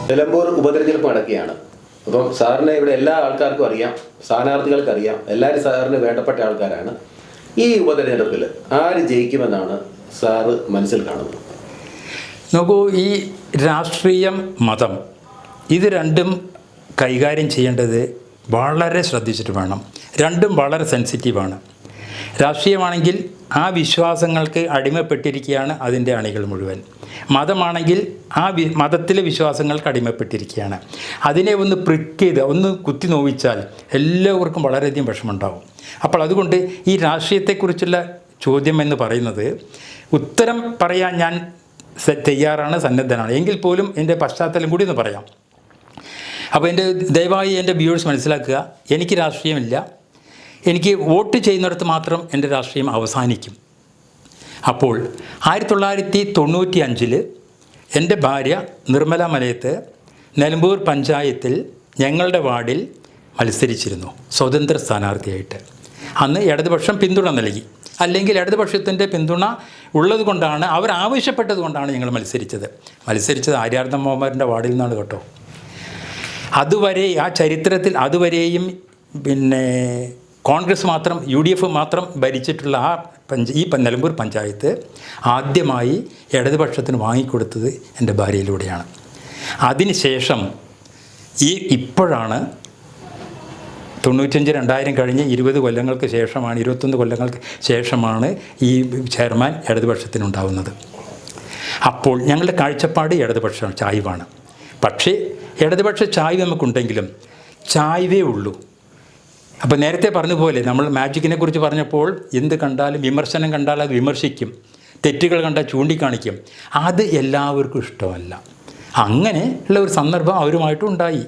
നിലമ്പൂർ ഉപതെരഞ്ഞെടുപ്പ് നടക്കുകയാണ്. അപ്പം സാറിനെ ഇവിടെ എല്ലാ ആൾക്കാർക്കും അറിയാം, സ്ഥാനാർത്ഥികൾക്ക് അറിയാം, എല്ലാവരും സാറിന് വേണ്ടപ്പെട്ട ആൾക്കാരാണ്. ഈ ഉപതെരഞ്ഞെടുപ്പിൽ ആര് ജയിക്കുമെന്നാണ് സാറ് മനസ്സിൽ കാണുന്നത്? നോക്കൂ, ഈ രാഷ്ട്രീയം, മതം ഇത് രണ്ടും കൈകാര്യം ചെയ്യേണ്ടത് വളരെ ശ്രദ്ധിച്ചിട്ട് വേണം. രണ്ടും വളരെ സെൻസിറ്റീവാണ്. രാഷ്ട്രീയമാണെങ്കിൽ ആ വിശ്വാസങ്ങൾക്ക് അടിമപ്പെട്ടിരിക്കുകയാണ് അതിൻ്റെ അണികൾ മുഴുവൻ. മതമാണെങ്കിൽ ആ മതത്തിലെ വിശ്വാസങ്ങൾക്ക് അടിമപ്പെട്ടിരിക്കുകയാണ്. അതിനെ ഒന്ന് പ്രിക്ക് ചെയ്ത് ഒന്ന് കുത്തി നോവിച്ചാൽ എല്ലാവർക്കും വളരെയധികം വിഷമമുണ്ടാവും. അപ്പോൾ അതുകൊണ്ട് ഈ രാഷ്ട്രീയത്തെക്കുറിച്ചുള്ള ചോദ്യം എന്ന് പറയുന്നത് ഉത്തരം പറയാൻ ഞാൻ തയ്യാറാണ്, സന്നദ്ധനാണ്. എങ്കിൽ പോലും എൻ്റെ പശ്ചാത്തലം കൂടി ഒന്ന് പറയാം. അപ്പോൾ ദയവായി എൻ്റെ വ്യൂവേഴ്സ് മനസ്സിലാക്കുക, എനിക്ക് രാഷ്ട്രീയമില്ല. എനിക്ക് വോട്ട് ചെയ്യുന്നിടത്ത് മാത്രം എൻ്റെ രാഷ്ട്രീയം അവസാനിക്കും. അപ്പോൾ 1995 എൻ്റെ ഭാര്യ നിർമ്മല മലയത്ത് നിലമ്പൂർ പഞ്ചായത്തിൽ ഞങ്ങളുടെ വാർഡിൽ മത്സരിച്ചിരുന്നു സ്വതന്ത്ര സ്ഥാനാർത്ഥിയായിട്ട്. അന്ന് ഇടതുപക്ഷം പിന്തുണ നൽകി. അല്ലെങ്കിൽ ഇടതുപക്ഷത്തിൻ്റെ പിന്തുണ ഉള്ളത് കൊണ്ടാണ്, അവർ ആവശ്യപ്പെട്ടത് കൊണ്ടാണ് ഞങ്ങൾ മത്സരിച്ചത് ആര്യാർദ്ധ മോഹൻമാരുടെ വാർഡിൽ നിന്നാണ് കേട്ടോ. അതുവരെ ആ ചരിത്രത്തിൽ അതുവരെയും കോൺഗ്രസ് മാത്രം, UDF മാത്രം ഭരിച്ചിട്ടുള്ള ഈ നിലമ്പൂർ പഞ്ചായത്ത് ആദ്യമായി ഇടതുപക്ഷത്തിന് വാങ്ങിക്കൊടുത്തത് എൻ്റെ ഭാര്യയിലൂടെയാണ്. അതിനുശേഷം ഇപ്പോഴാണ് 95-2000 കഴിഞ്ഞ് 20 കൊല്ലങ്ങൾക്ക് ശേഷമാണ്, 21 കൊല്ലങ്ങൾക്ക് ശേഷമാണ് ഈ ചെയർമാൻ ഇടതുപക്ഷത്തിനുണ്ടാവുന്നത്. അപ്പോൾ ഞങ്ങളുടെ കാഴ്ചപ്പാട് ഇടതുപക്ഷ ചായ്വാണ്. പക്ഷേ ഇടതുപക്ഷ ചായ്വ് നമുക്കുണ്ടെങ്കിലും ചായ്വേ ഉള്ളൂ. അപ്പോൾ നേരത്തെ പറഞ്ഞ പോലെ നമ്മൾ മാജിക്കിനെ കുറിച്ച് പറഞ്ഞപ്പോൾ എന്ത് കണ്ടാലും, വിമർശനം കണ്ടാൽ അത് വിമർശിക്കും, തെറ്റുകൾ കണ്ടാൽ ചൂണ്ടിക്കാണിക്കും. അത് എല്ലാവർക്കും ഇഷ്ടമല്ല. അങ്ങനെ ഉള്ള ഒരു സന്ദർഭം അവരുമായിട്ടും ഉണ്ടായി.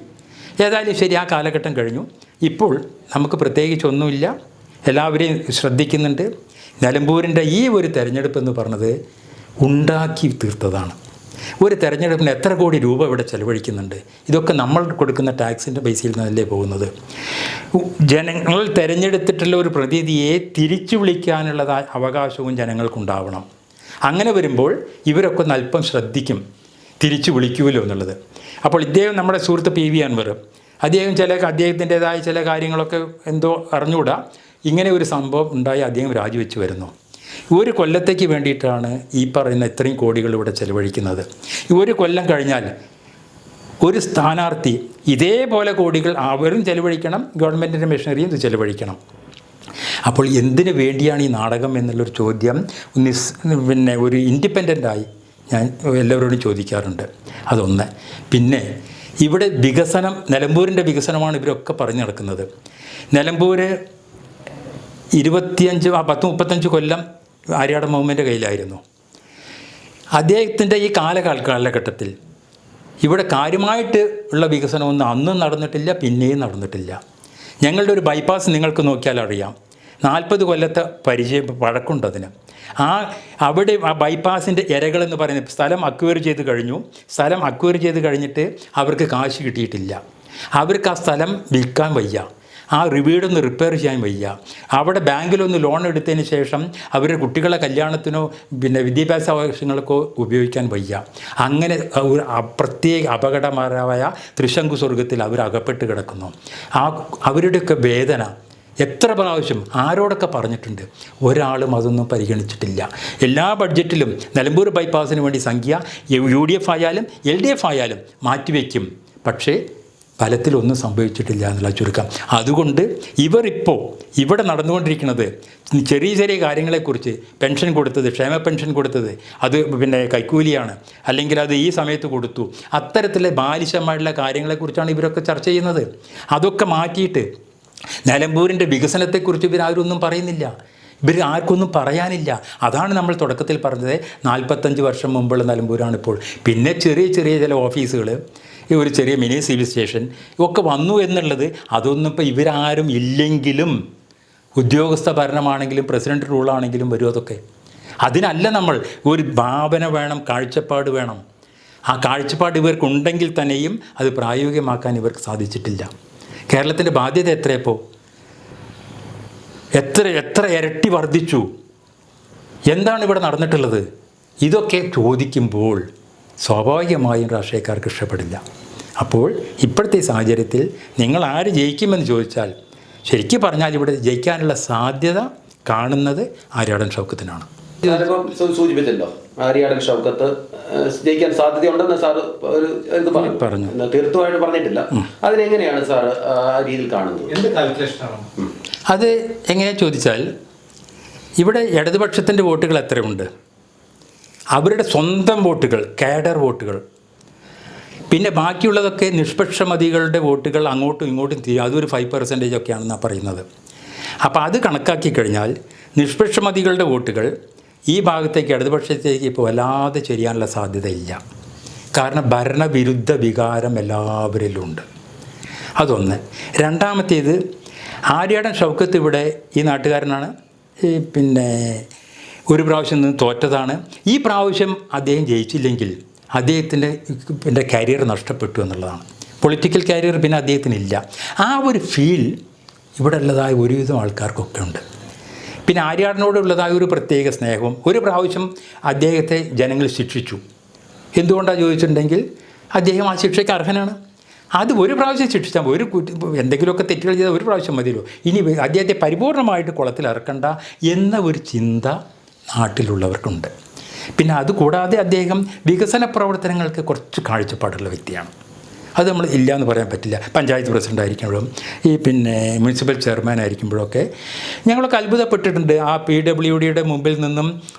ഏതായാലും ശരി, ആ കാലഘട്ടം കഴിഞ്ഞു. ഇപ്പോൾ നമുക്ക് പ്രത്യേകിച്ചൊന്നുമില്ല, എല്ലാവരെയും ശ്രദ്ധിക്കുന്നുണ്ട്. നിലമ്പൂരിൻ്റെ ഈ ഒരു തെരഞ്ഞെടുപ്പ് എന്ന് പറഞ്ഞത് ഉണ്ടാക്കി തീർത്തതാണ്. ഒരു തെരഞ്ഞെടുപ്പിന് എത്ര കോടി രൂപ ഇവിടെ ചെലവഴിക്കുന്നുണ്ട്? ഇതൊക്കെ നമ്മൾ കൊടുക്കുന്ന ടാക്സിൻ്റെ ബേസിൽ നിന്നല്ലേ പോകുന്നത്. ജനങ്ങൾ തിരഞ്ഞെടുത്തിട്ടുള്ള ഒരു പ്രതിനിധിയെ തിരിച്ചു വിളിക്കാനുള്ളതായ അവകാശവും ജനങ്ങൾക്കുണ്ടാവണം. അങ്ങനെ വരുമ്പോൾ ഇവരൊക്കെ ഒന്ന് അല്പം ശ്രദ്ധിക്കും, തിരിച്ചു വിളിക്കുമല്ലോ എന്നുള്ളത്. അപ്പോൾ ഇദ്ദേഹം നമ്മുടെ സുഹൃത്ത് PV അൻവർ, അദ്ദേഹത്തിൻ്റേതായ ചില കാര്യങ്ങളൊക്കെ എന്തോ അറിഞ്ഞുകൂടാ, ഇങ്ങനെ ഒരു സംഭവം ഉണ്ടായി അദ്ദേഹം രാജിവെച്ച് വരുന്നു. ഒരു കൊല്ലത്തേക്ക് വേണ്ടിയിട്ടാണ് ഈ പറയുന്ന ഇത്രയും കോടികൾ ഇവിടെ ചെലവഴിക്കുന്നത്. ഒരു കൊല്ലം കഴിഞ്ഞാൽ ഒരു സ്ഥാനാർത്ഥി ഇതേപോലെ കോടികൾ അവരും ചെലവഴിക്കണം, ഗവൺമെൻറ്റിൻ്റെ മെഷീനറിയും ഇത് ചെലവഴിക്കണം. അപ്പോൾ എന്തിനു വേണ്ടിയാണ് ഈ നാടകം എന്നുള്ളൊരു ചോദ്യം ഒരു ഇൻഡിപെൻഡൻ്റായി ഞാൻ എല്ലാവരോടും ചോദിക്കാറുണ്ട്. അതൊന്ന്. പിന്നെ ഇവിടെ വികസനം, നിലമ്പൂരിൻ്റെ വികസനമാണ് ഇവരൊക്കെ പറഞ്ഞു നടക്കുന്നത്. നിലമ്പൂർ 10-35 കൊല്ലം ആര്യാട മുഹമ്മദിൻ്റെ കയ്യിലായിരുന്നു. അദ്ദേഹത്തിൻ്റെ ഈ കാലഘട്ടത്തിൽ ഇവിടെ കാര്യമായിട്ട് ഉള്ള വികസനമൊന്നും അന്നും നടന്നിട്ടില്ല, പിന്നെയും നടന്നിട്ടില്ല. ഞങ്ങളുടെ ഒരു ബൈപ്പാസ് നിങ്ങൾക്ക് നോക്കിയാൽ അറിയാം, 40 കൊല്ലത്തെ പഴക്കമുണ്ടതിന്. അവിടെ ആ ബൈപ്പാസിൻ്റെ ഇരകളെന്ന് പറയുന്നത് സ്ഥലം അക്വയർ ചെയ്ത് കഴിഞ്ഞു. സ്ഥലം അക്വയർ ചെയ്ത് കഴിഞ്ഞിട്ട് അവർക്ക് കാശ് കിട്ടിയിട്ടില്ല. അവർക്ക് ആ സ്ഥലം വിൽക്കാൻ വയ്യ, ആ വീടൊന്ന് റിപ്പയർ ചെയ്യാൻ വയ്യ. അവിടെ ബാങ്കിലൊന്ന് ലോൺ എടുത്തതിന് ശേഷം അവരുടെ കുട്ടികളെ കല്യാണത്തിനോ വിദ്യാഭ്യാസ ആവശ്യങ്ങൾക്കോ ഉപയോഗിക്കാൻ വയ്യ. അങ്ങനെ ഒരു പ്രത്യേക അപകടകരമായ ത്രിശങ്കു സ്വർഗത്തിൽ അവർ അകപ്പെട്ട് കിടക്കുന്നു. അവരുടെയൊക്കെ വേദന എത്ര പ്രാവശ്യം ആരോടൊക്കെ പറഞ്ഞിട്ടുണ്ട്, ഒരാളും അതൊന്നും പരിഗണിച്ചിട്ടില്ല. എല്ലാ ബഡ്ജറ്റിലും നിലമ്പൂർ ബൈപ്പാസിന് വേണ്ടി സംഖ്യ UDF ആയാലും LDF ആയാലും മാറ്റിവെക്കും. പക്ഷേ ഫലത്തിലൊന്നും സംഭവിച്ചിട്ടില്ല എന്നുള്ള ചുരുക്കം. അതുകൊണ്ട് ഇവരിപ്പോൾ ഇവിടെ നടന്നുകൊണ്ടിരിക്കുന്നത് ചെറിയ ചെറിയ കാര്യങ്ങളെക്കുറിച്ച്, പെൻഷൻ കൊടുത്തത്, ക്ഷേമ പെൻഷൻ കൊടുത്തത് അത് കൈക്കൂലിയാണ്, അല്ലെങ്കിൽ അത് ഈ സമയത്ത് കൊടുത്തു, അത്തരത്തിലെ ബാലിശമായിട്ടുള്ള കാര്യങ്ങളെക്കുറിച്ചാണ് ഇവരൊക്കെ ചർച്ച ചെയ്യുന്നത്. അതൊക്കെ മാറ്റിയിട്ട് നിലമ്പൂരിൻ്റെ വികസനത്തെക്കുറിച്ച് ഇവരാരൊന്നും പറയുന്നില്ല. ഇവർ ആർക്കൊന്നും പറയാനില്ല. അതാണ് നമ്മൾ തുടക്കത്തിൽ പറഞ്ഞത്, 45 വർഷം മുമ്പുള്ള നിലമ്പൂരാണിപ്പോൾ. പിന്നെ ചെറിയ ചെറിയ ചില ഓഫീസുകൾ, ഒരു ചെറിയ മിനി സിവിൽ സ്റ്റേഷൻ ഒക്കെ വന്നു എന്നുള്ളത്, അതൊന്നും ഇപ്പോൾ ഇവരാരും ഇല്ലെങ്കിലും ഉദ്യോഗസ്ഥ ഭരണമാണെങ്കിലും പ്രസിഡന്റ് റൂളാണെങ്കിലും വരും. അതൊക്കെ അതിനല്ല, നമ്മൾ ഒരു ഭാവന വേണം, കാഴ്ചപ്പാട് വേണം. ആ കാഴ്ചപ്പാട് ഇവർക്കുണ്ടെങ്കിൽ തന്നെയും അത് പ്രായോഗികമാക്കാൻ ഇവർക്ക് സാധിച്ചിട്ടില്ല. കേരളത്തിൻ്റെ ബാധ്യത എത്രയപ്പോൾ എത്ര ഇരട്ടി വർദ്ധിച്ചു? എന്താണ് ഇവിടെ നടന്നിട്ടുള്ളത്? ഇതൊക്കെ ചോദിക്കുമ്പോൾ സ്വാഭാവികമായും രാഷ്ട്രീയക്കാർക്ക് ഇഷ്ടപ്പെടില്ല. അപ്പോൾ ഇപ്പോഴത്തെ ഈ സാഹചര്യത്തിൽ നിങ്ങൾ ആര് ജയിക്കുമെന്ന് ചോദിച്ചാൽ ശരിക്കും പറഞ്ഞാൽ ഇവിടെ ജയിക്കാനുള്ള സാധ്യത കാണുന്നത് ആര്യാടൻ ഷൗക്കത്തിനാണ്. ഞാനിപ്പം സൂചിപ്പിച്ചല്ലോ ആര്യാടൻ ഷൗക്കത്ത് ജയിക്കാൻ സാധ്യതയുണ്ടെന്ന് സാറ് ഒരു ഇത് പറഞ്ഞു. തീർത്തുമായിട്ട് പറഞ്ഞിട്ടില്ല. അതിനെങ്ങനെയാണ് സാർ ആ രീതിയിൽ കാണുന്നത്? എന്ത് കാൽക്കുലേഷനാണ് അത് എങ്ങനെയാ ചോദിച്ചാൽ ഇവിടെ ഇടതുപക്ഷത്തിൻ്റെ വോട്ടുകൾ എത്രയുണ്ട്? അവരുടെ സ്വന്തം വോട്ടുകൾ, കാഡർ വോട്ടുകൾ, പിന്നെ ബാക്കിയുള്ളതൊക്കെ നിഷ്പക്ഷമതികളുടെ വോട്ടുകൾ അങ്ങോട്ടും ഇങ്ങോട്ടും തീരും. അതൊരു 5% ഒക്കെയാണെന്നാണ് പറയുന്നത്. അപ്പോൾ അത് കണക്കാക്കി കഴിഞ്ഞാൽ നിഷ്പക്ഷമതികളുടെ വോട്ടുകൾ ഈ ഭാഗത്തേക്ക് ഇടതുപക്ഷത്തേക്ക് ഇപ്പോൾ വല്ലാതെ ചെയ്യാനുള്ള സാധ്യതയില്ല. കാരണം ഭരണവിരുദ്ധ വികാരം എല്ലാവരിലും ഉണ്ട്. അതൊന്ന്. രണ്ടാമത്തേത്, ആര്യാടൻ ഷൗക്കത്ത് ഇവിടെ ഈ നാട്ടുകാരനാണ്. പിന്നെ ഒരു പ്രാവശ്യം നിന്ന് തോറ്റതാണ്. ഈ പ്രാവശ്യം അദ്ദേഹം ജയിച്ചില്ലെങ്കിൽ അദ്ദേഹത്തിൻ്റെ കരിയർ നഷ്ടപ്പെട്ടു എന്നുള്ളതാണ്. പൊളിറ്റിക്കൽ കരിയർ പിന്നെ അദ്ദേഹത്തിനില്ല. ആ ഒരു ഫീൽ ഇവിടെ ഉള്ളതായ ഒരുവിധം ആൾക്കാർക്കൊക്കെ ഉണ്ട്. പിന്നെ ആര്യാടനോടുള്ളതായ ഒരു പ്രത്യേക സ്നേഹവും. ഒരു പ്രാവശ്യം അദ്ദേഹത്തെ ജനങ്ങൾ ശിക്ഷിച്ചു. എന്തുകൊണ്ടാണ് ചോദിച്ചിട്ടുണ്ടെങ്കിൽ അദ്ദേഹം ആ ശിക്ഷയ്ക്ക് അർഹനാണ്. അത് ഒരു പ്രാവശ്യം ശിക്ഷിച്ചാൽ ഒരു എന്തെങ്കിലുമൊക്കെ തെറ്റുകൾ ചെയ്താൽ ഒരു പ്രാവശ്യം മതിയല്ലോ. ഇനി അദ്ദേഹത്തെ പരിപൂർണമായിട്ട് കുളത്തിൽ ഇറക്കണ്ട എന്ന ഒരു ചിന്ത നാട്ടിലുള്ളവർക്കുണ്ട്. പിന്നെ അതുകൂടാതെ അദ്ദേഹം വികസന പ്രവർത്തനങ്ങൾക്ക് കുറച്ച് കാഴ്ചപ്പാടുള്ള വ്യക്തിയാണ്. അത് നമ്മൾ ഇല്ല എന്ന് പറയാൻ പറ്റില്ല. പഞ്ചായത്ത് പ്രസിഡൻ്റ് ആയിരിക്കുമ്പോഴും പിന്നെ മുനിസിപ്പൽ ചെയർമാൻ ആയിരിക്കുമ്പോഴൊക്കെ ഞങ്ങളൊക്കെ അത്ഭുതപ്പെട്ടിട്ടുണ്ട്. ആ PWDയുടെ മുമ്പിൽ നിന്നും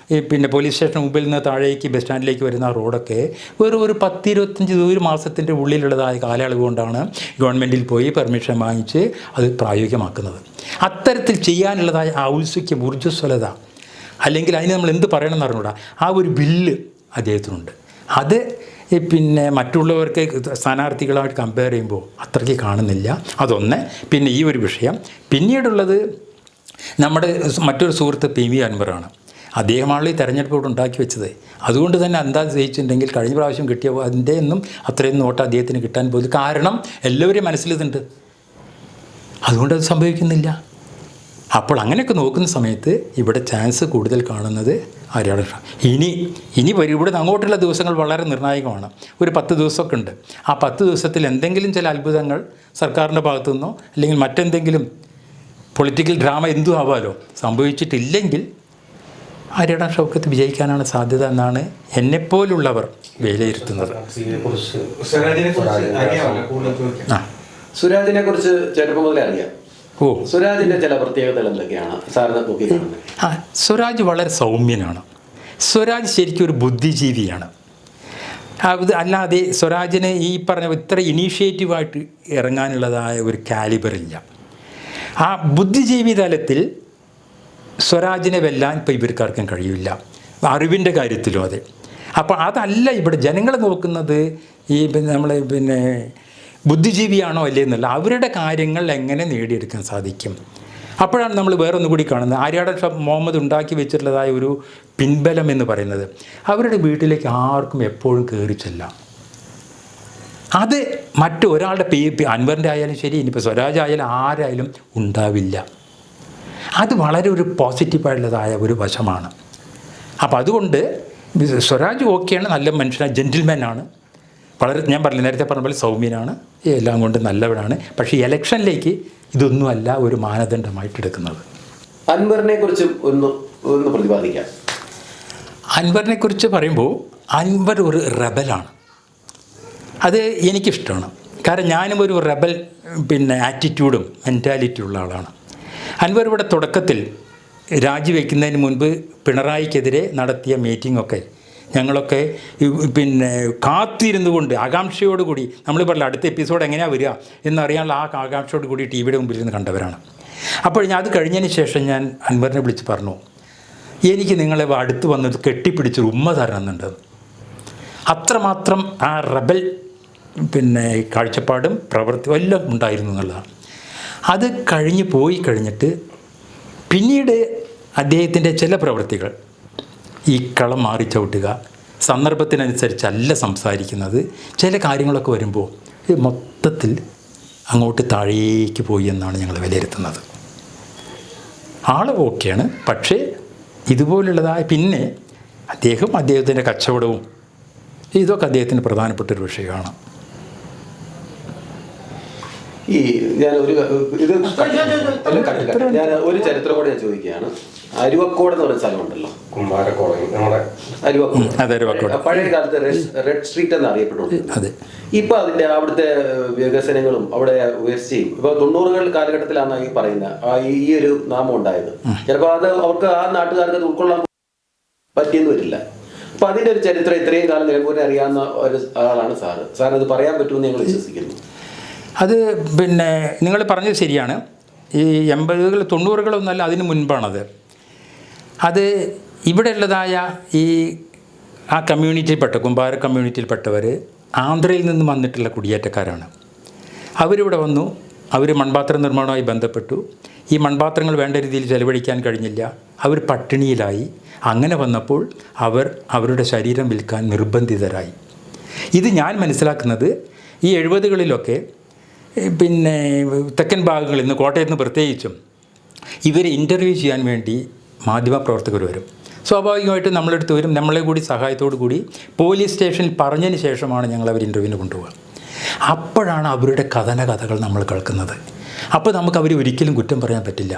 പിന്നെ പോലീസ് സ്റ്റേഷൻ മുമ്പിൽ നിന്ന് താഴേക്ക് ബസ് സ്റ്റാൻഡിലേക്ക് വരുന്ന ആ റോഡൊക്കെ ഒരു 10-25 മാസത്തിൻ്റെ ഉള്ളിലുള്ളതായ കാലയളവ് കൊണ്ടാണ് ഗവൺമെൻറ്റിൽ പോയി പെർമിഷൻ വാങ്ങിച്ച് അത് പ്രായോഗികമാക്കുന്നത്. അത്തരത്തിൽ ചെയ്യാനുള്ളതായ ആ ഔത്സുക്യം, ഊർജ്ജസ്വലത, അല്ലെങ്കിൽ അതിന് നമ്മൾ എന്ത് പറയണമെന്ന് അറിഞ്ഞൂടാ, ആ ഒരു ബില്ല് അദ്ദേഹത്തിനുണ്ട്. അത് പിന്നെ മറ്റുള്ളവർക്ക് സ്ഥാനാർത്ഥികളായിട്ട് കമ്പയർ ചെയ്യുമ്പോൾ അത്രയ്ക്ക് കാണുന്നില്ല. അതൊന്ന്. പിന്നെ ഈ ഒരു വിഷയം. പിന്നീടുള്ളത് നമ്മുടെ മറ്റൊരു സുഹൃത്ത് PV അൻവറാണ്. അദ്ദേഹമാണ് ഈ തെരഞ്ഞെടുപ്പോട് ഉണ്ടാക്കി വെച്ചത്. അതുകൊണ്ട് തന്നെ എന്താ ജയിച്ചിട്ടുണ്ടെങ്കിൽ കഴിഞ്ഞ പ്രാവശ്യം കിട്ടിയ അതിൻ്റെ ഒന്നും അത്രയും നോട്ട് അദ്ദേഹത്തിന് കിട്ടാൻ പോലും. കാരണം എല്ലാവരെയും മനസ്സിലിതുണ്ട്. അതുകൊണ്ട് അത് സംഭവിക്കുന്നില്ല. അപ്പോൾ അങ്ങനെയൊക്കെ നോക്കുന്ന സമയത്ത് ഇവിടെ ചാൻസ് കൂടുതൽ കാണുന്നത് ആര്യാടൻ ഷൗക്കത്ത്. ഇനി വരും. ഇവിടെ അങ്ങോട്ടുള്ള ദിവസങ്ങൾ വളരെ നിർണായകമാണ്. ഒരു 10 ദിവസമൊക്കെ ഉണ്ട്. ആ 10 ദിവസത്തിൽ എന്തെങ്കിലും ചില അത്ഭുതങ്ങൾ സർക്കാരിൻ്റെ ഭാഗത്തു നിന്നോ അല്ലെങ്കിൽ മറ്റെന്തെങ്കിലും പൊളിറ്റിക്കൽ ഡ്രാമ എന്തും ആവാലോ സംഭവിച്ചിട്ടില്ലെങ്കിൽ ആര്യാടൻ ഷൗക്കത്ത് വിജയിക്കാനാണ് സാധ്യത എന്നാണ് എന്നെപ്പോലുള്ളവർ വിലയിരുത്തുന്നത്. സുരാജിനെ കുറിച്ച് ചെറുപ്പം മുതലേ അറിയാം. സുരാജിൻ്റെ ചില പ്രത്യേകതകൾ എന്തൊക്കെയാണ് സാറിന് നോക്കി കാണുന്നത്? സുരാജ് വളരെ സൗമ്യനാണ്. സ്വരാജ് ശരിക്കും ഒരു ബുദ്ധിജീവിയാണ്. അല്ലാതെ സ്വരാജിന് ഈ പറഞ്ഞ ഇത്ര ഇനീഷ്യേറ്റീവായിട്ട് ഇറങ്ങാനുള്ളതായ ഒരു കാലിബറില്ല. ആ ബുദ്ധിജീവി തലത്തിൽ സ്വരാജിനെ വെല്ലാൻ ഇപ്പോൾ ഇവർക്കാർക്കും കഴിയില്ല. അറിവിൻ്റെ കാര്യത്തിലും അതെ. അപ്പോൾ അതല്ല ഇവിടെ ജനങ്ങൾ നോക്കുന്നത് ഈ നമ്മൾ പിന്നെ ബുദ്ധിജീവിയാണോ അല്ലേ എന്നല്ല, അവരുടെ കാര്യങ്ങൾ എങ്ങനെ നേടിയെടുക്കാൻ സാധിക്കും. അപ്പോഴാണ് നമ്മൾ വേറൊന്നും കൂടി കാണുന്നത്. ആര്യാടൻ മുഹമ്മദ് ഉണ്ടാക്കി വെച്ചിട്ടുള്ളതായ ഒരു പിൻബലം എന്ന് പറയുന്നത് അവരുടെ വീട്ടിലേക്ക് ആർക്കും എപ്പോഴും കയറി ചെല്ലാം. അത് മറ്റൊരാളുടെ അൻവറിൻ്റെ ആയാലും ശരി, ഇനിയിപ്പോൾ സ്വരാജ് ആയാലും ആരായാലും ഉണ്ടാവില്ല. അത് വളരെ ഒരു പോസിറ്റീവായിട്ടുള്ളതായ ഒരു വശമാണ്. അപ്പോൾ അതുകൊണ്ട് സ്വരാജ് ഓക്കെയാണ്, നല്ല മനുഷ്യനാണ്, ജെൻറ്റിൽമാനാണ്, വളരെ ഞാൻ പറഞ്ഞില്ല നേരത്തെ പറഞ്ഞ പോലെ സൗമ്യനാണ്, എല്ലാം കൊണ്ട് നല്ലവനാണ്. പക്ഷേ ഇലക്ഷനിലേക്ക് ഇതൊന്നുമല്ല ഒരു മാനദണ്ഡമായിട്ട് എടുക്കുന്നത്. അൻവറിനെ കുറിച്ച് ഒന്ന് പ്രതിപാദിക്കാം. അൻവറിനെ കുറിച്ച് പറയുമ്പോൾ അൻവർ ഒരു റെബലാണ്. അത് എനിക്കിഷ്ടമാണ്. കാരണം ഞാനും ഒരു റെബൽ ആറ്റിറ്റ്യൂഡും മെൻറ്റാലിറ്റി ഉള്ള ആളാണ്. അൻവർ ഇവിടെ തുടക്കത്തിൽ രാജിവെക്കുന്നതിന് മുൻപ് പിണറായിക്കെതിരെ നടത്തിയ മീറ്റിങ്ങൊക്കെ ഞങ്ങളൊക്കെ കാത്തിരുന്നു കൊണ്ട് ആകാംക്ഷയോടുകൂടി, നമ്മൾ പറഞ്ഞില്ല അടുത്ത എപ്പിസോഡ് എങ്ങനെയാണ് വരിക എന്നറിയാനുള്ള ആ ആകാംക്ഷയോട് കൂടി TV മുമ്പിൽ നിന്ന് കണ്ടവരാണ്. അപ്പോൾ അത് കഴിഞ്ഞതിന് ശേഷം ഞാൻ അൻവറിനെ വിളിച്ച് പറഞ്ഞു, എനിക്ക് നിങ്ങളെ അടുത്ത് വന്നത് കെട്ടിപ്പിടിച്ചൊരു ഉമ്മ തരണമെന്നുണ്ട്. അത്രമാത്രം ആ റബൽ കാഴ്ചപ്പാടും പ്രവൃത്തിയും എല്ലാം ഉണ്ടായിരുന്നു എന്നുള്ളതാണ്. അത് കഴിഞ്ഞിട്ട് പിന്നീട് അദ്ദേഹത്തിൻ്റെ ചില പ്രവൃത്തികൾ, ഈ കളം മാറി ചവിട്ടുക, സന്ദർഭത്തിനനുസരിച്ചല്ല സംസാരിക്കുന്നത്, ചില കാര്യങ്ങളൊക്കെ വരുമ്പോൾ മൊത്തത്തിൽ അങ്ങോട്ട് താഴേക്ക് പോയി എന്നാണ് ഞങ്ങൾ വിലയിരുത്തുന്നത്. ആൾ ഓക്കെയാണ്, പക്ഷേ ഇതുപോലുള്ളതായ പിന്നെ അദ്ദേഹത്തിൻ്റെ കച്ചവടവും ഇതൊക്കെ അദ്ദേഹത്തിന് പ്രധാനപ്പെട്ടൊരു വിഷയമാണ്. ഈ ഞാൻ ഒരു ഇത് ഞാൻ ഒരു ചരിത്രം കൂടെ ഞാൻ ചോദിക്കുകയാണ്. അരുവക്കോട് എന്ന് പറയുന്ന സ്ഥലമുണ്ടല്ലോ, കുമാരക്കോളനി, നമ്മുടെ അരുവക്കോട് പഴയ കാലത്ത് റെഡ് സ്ട്രീറ്റ് എന്ന് അറിയപ്പെട്ടുകൊണ്ട് ഇപ്പൊ അതിന്റെ അവിടുത്തെ വികസനങ്ങളും അവിടെ ഉയർച്ചയും ഇപ്പൊ 90-കൾ കാലഘട്ടത്തിലാണ് ഈ പറയുന്ന ഈ ഒരു നാമം ഉണ്ടായത്. ചിലപ്പോൾ അത് അവർക്ക് ആ നാട്ടുകാർക്ക് അത് ഉൾക്കൊള്ളാൻ പറ്റിയെന്ന് വരില്ല. അപ്പൊ അതിന്റെ ഒരു ചരിത്രം ഇത്രയും കാലം നിലമ്പൂരിനെ അറിയാവുന്ന ഒരു ആളാണ് സാറിന് അത് പറയാൻ പറ്റുമെന്ന് ഞങ്ങൾ വിശ്വസിക്കുന്നു. അത് പിന്നെ നിങ്ങൾ പറഞ്ഞത് ശരിയാണ്. ഈ 80-കൾ 90-കളൊന്നല്ല, അതിന് മുൻപാണത്. അത് ഇവിടെ ഉള്ളതായ ഈ ആ കമ്മ്യൂണിറ്റിയിൽപ്പെട്ട കുമ്പാര കമ്മ്യൂണിറ്റിയിൽപ്പെട്ടവർ ആന്ധ്രയിൽ നിന്ന് വന്നിട്ടുള്ള കുടിയേറ്റക്കാരാണ്. അവരിവിടെ വന്നു, അവർ മൺപാത്ര നിർമ്മാണവുമായി ബന്ധപ്പെട്ടു. ഈ മൺപാത്രങ്ങൾ വേണ്ട രീതിയിൽ ചെലവഴിക്കാൻ കഴിഞ്ഞില്ല, അവർ പട്ടിണിയിലായി. അങ്ങനെ വന്നപ്പോൾ അവരുടെ ശരീരം വിൽക്കാൻ നിർബന്ധിതരായി. ഇത് ഞാൻ മനസ്സിലാക്കുന്നത് ഈ 70-കളിലൊക്കെ പിന്നെ തെക്കൻ ഭാഗങ്ങളിൽ നിന്ന്, കോട്ടയത്ത് നിന്ന് പ്രത്യേകിച്ചും, ഇവരെ ഇൻ്റർവ്യൂ ചെയ്യാൻ വേണ്ടി മാധ്യമപ്രവർത്തകർ വരും. സ്വാഭാവികമായിട്ടും നമ്മളെടുത്ത് വരും. നമ്മളെ കൂടി സഹായത്തോടു കൂടി പോലീസ് സ്റ്റേഷനിൽ പറഞ്ഞതിന് ശേഷമാണ് ഞങ്ങളവർ ഇൻ്റർവ്യൂവിന് കൊണ്ടുപോകുക. അപ്പോഴാണ് അവരുടെ കഥകൾ നമ്മൾ കേൾക്കുന്നത്. അപ്പോൾ നമുക്ക് അവർ ഒരിക്കലും കുറ്റം പറയാൻ പറ്റില്ല.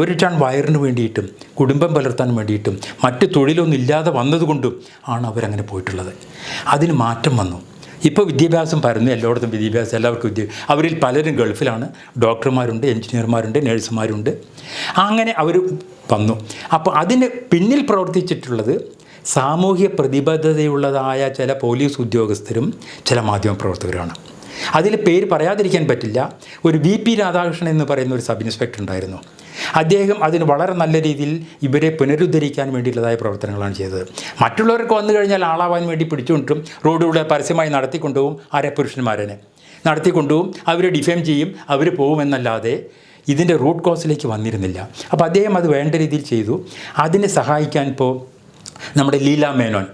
ഒരു ടൺ വയറിന് വേണ്ടിയിട്ടും കുടുംബം പുലർത്താൻ വേണ്ടിയിട്ടും മറ്റ് തൊഴിലൊന്നും ഇല്ലാതെ വന്നതുകൊണ്ടും ആണ് അവരങ്ങനെ പോയിട്ടുള്ളത്. അതിന് മാറ്റം വന്നു. ഇപ്പോൾ വിദ്യാഭ്യാസം പരന്നു, എല്ലായിടത്തും വിദ്യാഭ്യാസം, എല്ലാവർക്കും അവരിൽ പലരും ഗൾഫിലാണ്. ഡോക്ടർമാരുണ്ട്, എൻജിനീയർമാരുണ്ട്, നേഴ്സുമാരുണ്ട്. അങ്ങനെ അവർ വന്നു. അപ്പോൾ അതിന് പിന്നിൽ പ്രവർത്തിച്ചിട്ടുള്ളത് സാമൂഹ്യ പ്രതിബദ്ധതയുള്ളതായ ചില പോലീസ് ഉദ്യോഗസ്ഥരും ചില മാധ്യമപ്രവർത്തകരുമാണ്. അതിൽ പേര് പറയാതിരിക്കാൻ പറ്റില്ല. ഒരു VP രാധാകൃഷ്ണൻ എന്ന് പറയുന്ന ഒരു സബ് ഇൻസ്പെക്ടർ ഉണ്ടായിരുന്നു. അദ്ദേഹം അതിന് വളരെ നല്ല രീതിയിൽ ഇവരെ പുനരുദ്ധരിക്കാൻ വേണ്ടിയിട്ടുള്ളതായ പ്രവർത്തനങ്ങളാണ് ചെയ്തത്. മറ്റുള്ളവർക്ക് വന്നു കഴിഞ്ഞാൽ ആളാവാൻ വേണ്ടി പിടിച്ചുകൊണ്ടും റോഡിലൂടെ പരസ്യമായി നടത്തിക്കൊണ്ടുപോകും. പുരുഷന്മാരെ നടത്തിക്കൊണ്ടുപോകും, അവരെ ഡിഫെയിം ചെയ്യും, അവർ പോകുമെന്നല്ലാതെ ഇതിൻ്റെ റൂട്ട് കോസിലേക്ക് വന്നിരുന്നില്ല. അപ്പോൾ അദ്ദേഹം അത് വേണ്ട രീതിയിൽ ചെയ്തു. അതിനെ സഹായിക്കാൻ ഇപ്പോൾ നമ്മുടെ ലീല മേനോൻ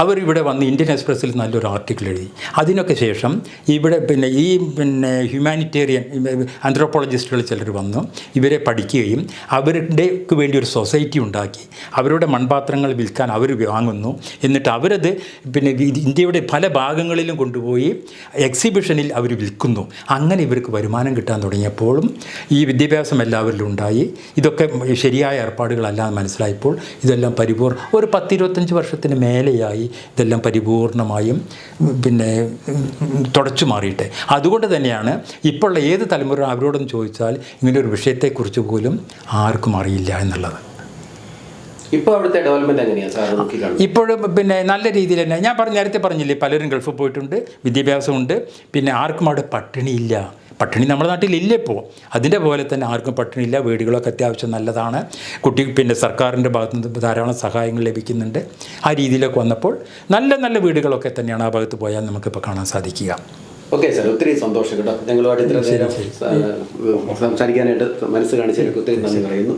അവരിവിടെ വന്ന് ഇന്ത്യൻ എക്സ്പ്രസ്സിൽ നല്ലൊരു ആർട്ടിക്കിൾ എഴുതി. അതിനൊക്കെ ശേഷം ഇവിടെ പിന്നെ ഹ്യൂമാനിറ്റേറിയൻ ആന്ത്രോപോളജിസ്റ്റുകൾ ചിലർ വന്നു ഇവരെ പഠിക്കുകയും അവരുടെക്ക് വേണ്ടി ഒരു സൊസൈറ്റി ഉണ്ടാക്കി. അവരുടെ മൺപാത്രങ്ങൾ വിൽക്കാൻ അവർ വാങ്ങുന്നു. എന്നിട്ട് അവരത് ഇന്ത്യയുടെ പല ഭാഗങ്ങളിലും കൊണ്ടുപോയി എക്സിബിഷനിൽ അവർ വിൽക്കുന്നു. അങ്ങനെ ഇവർക്ക് വരുമാനം കിട്ടാൻ തുടങ്ങിയപ്പോഴും ഈ വിദ്യാഭ്യാസം എല്ലാവരിലും ഉണ്ടായി. ഇതൊക്കെ ശരിയായ ഏർപ്പാടുകളല്ലാന്ന് മനസ്സിലായപ്പോൾ ഇതെല്ലാം ഒരു 10-25 വർഷത്തിന് മേലെയായി ഇതെല്ലാം പരിപൂർണമായും തുടച്ചു മാറിയിട്ട്. അതുകൊണ്ട് തന്നെയാണ് ഇപ്പോൾ ഏത് തലമുറ അവരോടൊന്ന് ചോദിച്ചാൽ ഇങ്ങനൊരു വിഷയത്തെക്കുറിച്ച് പോലും ആർക്കും അറിയില്ല എന്നുള്ളത്. ഇപ്പോൾ അവിടുത്തെ ഡെവലപ്മെൻറ്റ് എങ്ങനെയാണ്? ഇപ്പോഴും നല്ല രീതിയിൽ തന്നെ ഞാൻ നേരത്തെ പറഞ്ഞില്ലേ, പലരും ഗൾഫിൽ പോയിട്ടുണ്ട്, വിദ്യാഭ്യാസമുണ്ട്. ആർക്കും അവിടെ പട്ടിണിയില്ല. പട്ടിണി നമ്മുടെ നാട്ടിലില്ല ഇപ്പോൾ. അതിൻ്റെ പോലെ തന്നെ ആർക്കും പട്ടിണിയില്ല. വീടുകളൊക്കെ അത്യാവശ്യം നല്ലതാണ്. സർക്കാരിൻ്റെ ഭാഗത്തു നിന്ന് ധാരാളം സഹായങ്ങൾ ലഭിക്കുന്നുണ്ട്. ആ രീതിയിലൊക്കെ വന്നപ്പോൾ നല്ല വീടുകളൊക്കെ തന്നെയാണ് ആ ഭാഗത്ത് പോയാൽ നമുക്കിപ്പോൾ കാണാൻ സാധിക്കുക. ഓക്കെ സാർ, ഒത്തിരി സന്തോഷം കേട്ടോ. ഞങ്ങളുമായിട്ട് ഇത്ര നേരം സംസാരിക്കാനായിട്ട് മനസ്സ് കാണിച്ചതിന് ഒത്തിരി നന്ദി പറയുന്നു.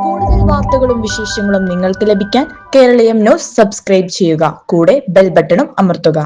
കൂടുതൽ വാർത്തകളും വിശേഷങ്ങളും നിങ്ങൾക്ക് ലഭിക്കാൻ കേരളീയം ന്യൂസ് സബ്സ്ക്രൈബ് ചെയ്യുക. കൂടെ ബെൽ ബട്ടണും അമർത്തുക.